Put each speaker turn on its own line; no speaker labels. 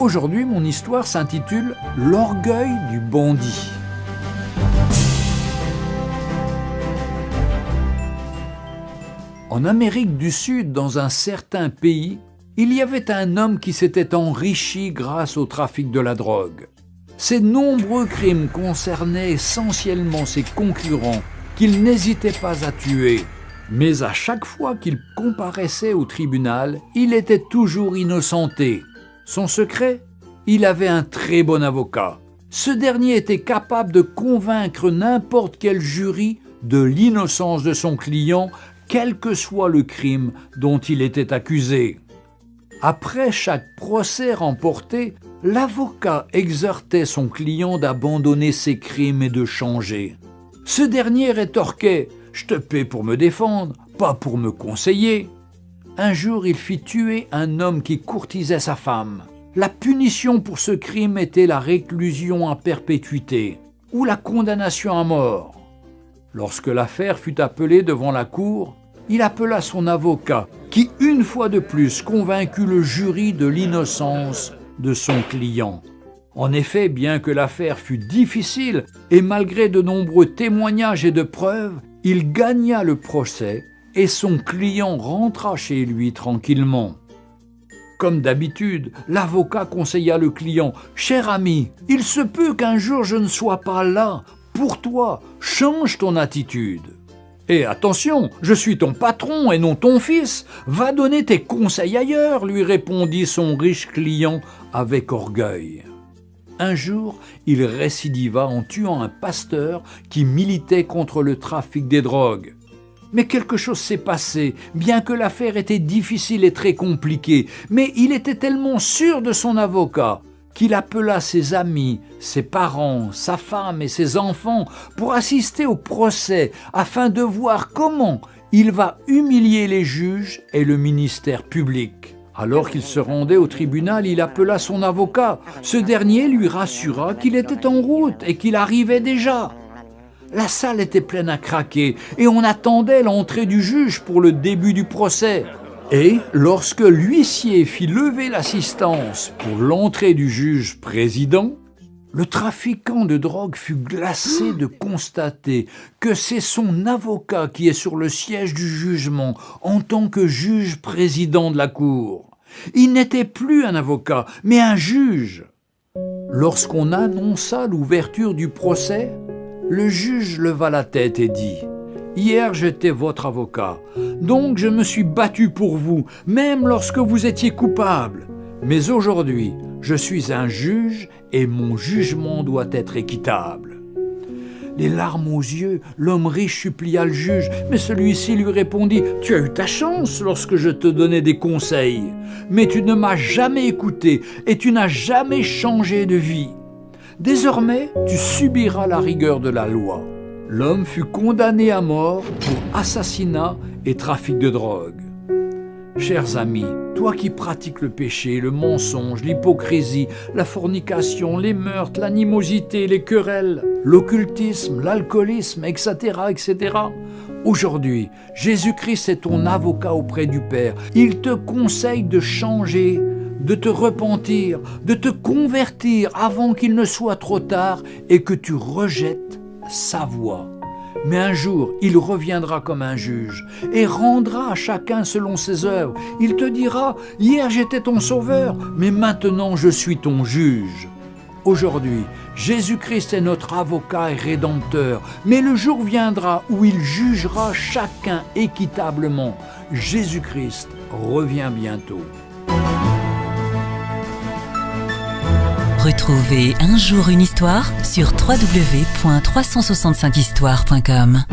Aujourd'hui, mon histoire s'intitule « L'orgueil du bandit ». En Amérique du Sud, dans un certain pays, il y avait un homme qui s'était enrichi grâce au trafic de la drogue. Ses nombreux crimes concernaient essentiellement ses concurrents qu'il n'hésitait pas à tuer. Mais à chaque fois qu'il comparaissait au tribunal, il était toujours innocenté. Son secret ? Il avait un très bon avocat. Ce dernier était capable de convaincre n'importe quel jury de l'innocence de son client, quel que soit le crime dont il était accusé. Après chaque procès remporté, l'avocat exhortait son client d'abandonner ses crimes et de changer. Ce dernier rétorquait « Je te paie pour me défendre, pas pour me conseiller ». Un jour, il fit tuer un homme qui courtisait sa femme. La punition pour ce crime était la réclusion à perpétuité ou la condamnation à mort. Lorsque l'affaire fut appelée devant la cour, il appela son avocat qui, une fois de plus, convaincut le jury de l'innocence de son client. En effet, bien que l'affaire fût difficile et malgré de nombreux témoignages et de preuves, il gagna le procès et son client rentra chez lui tranquillement. Comme d'habitude, l'avocat conseilla le client « Cher ami, il se peut qu'un jour je ne sois pas là. Pour toi, change ton attitude. Et attention, je suis ton patron et non ton fils. Va donner tes conseils ailleurs, lui répondit son riche client avec orgueil. Un jour, il récidiva en tuant un pasteur qui militait contre le trafic des drogues. Mais quelque chose s'est passé, bien que l'affaire était difficile et très compliquée. Mais il était tellement sûr de son avocat qu'il appela ses amis, ses parents, sa femme et ses enfants pour assister au procès afin de voir comment il va humilier les juges et le ministère public. Alors qu'il se rendait au tribunal, il appela son avocat. Ce dernier lui rassura qu'il était en route et qu'il arrivait déjà. La salle était pleine à craquer et on attendait l'entrée du juge pour le début du procès. Et lorsque l'huissier fit lever l'assistance pour l'entrée du juge président, le trafiquant de drogue fut glacé de constater que c'est son avocat qui est sur le siège du jugement en tant que juge président de la cour. Il n'était plus un avocat, mais un juge. Lorsqu'on annonça l'ouverture du procès, le juge leva la tête et dit « Hier, j'étais votre avocat, donc je me suis battu pour vous, même lorsque vous étiez coupable. Mais aujourd'hui, je suis un juge et mon jugement doit être équitable. » Les larmes aux yeux, l'homme riche supplia le juge, mais celui-ci lui répondit « Tu as eu ta chance lorsque je te donnais des conseils, mais tu ne m'as jamais écouté et tu n'as jamais changé de vie. Désormais, tu subiras la rigueur de la loi. » L'homme fut condamné à mort pour assassinat et trafic de drogue. Chers amis, toi qui pratiques le péché, le mensonge, l'hypocrisie, la fornication, les meurtres, l'animosité, les querelles, l'occultisme, l'alcoolisme, etc., etc., aujourd'hui, Jésus-Christ est ton avocat auprès du Père. Il te conseille de changer, de te repentir, de te convertir avant qu'il ne soit trop tard et que tu rejettes sa voix. Mais un jour, il reviendra comme un juge et rendra à chacun selon ses œuvres. Il te dira « Hier j'étais ton sauveur, mais maintenant je suis ton juge. » Aujourd'hui, Jésus-Christ est notre avocat et rédempteur, mais le jour viendra où il jugera chacun équitablement. Jésus-Christ revient bientôt.
Retrouvez Un jour une histoire sur www.365histoire.com.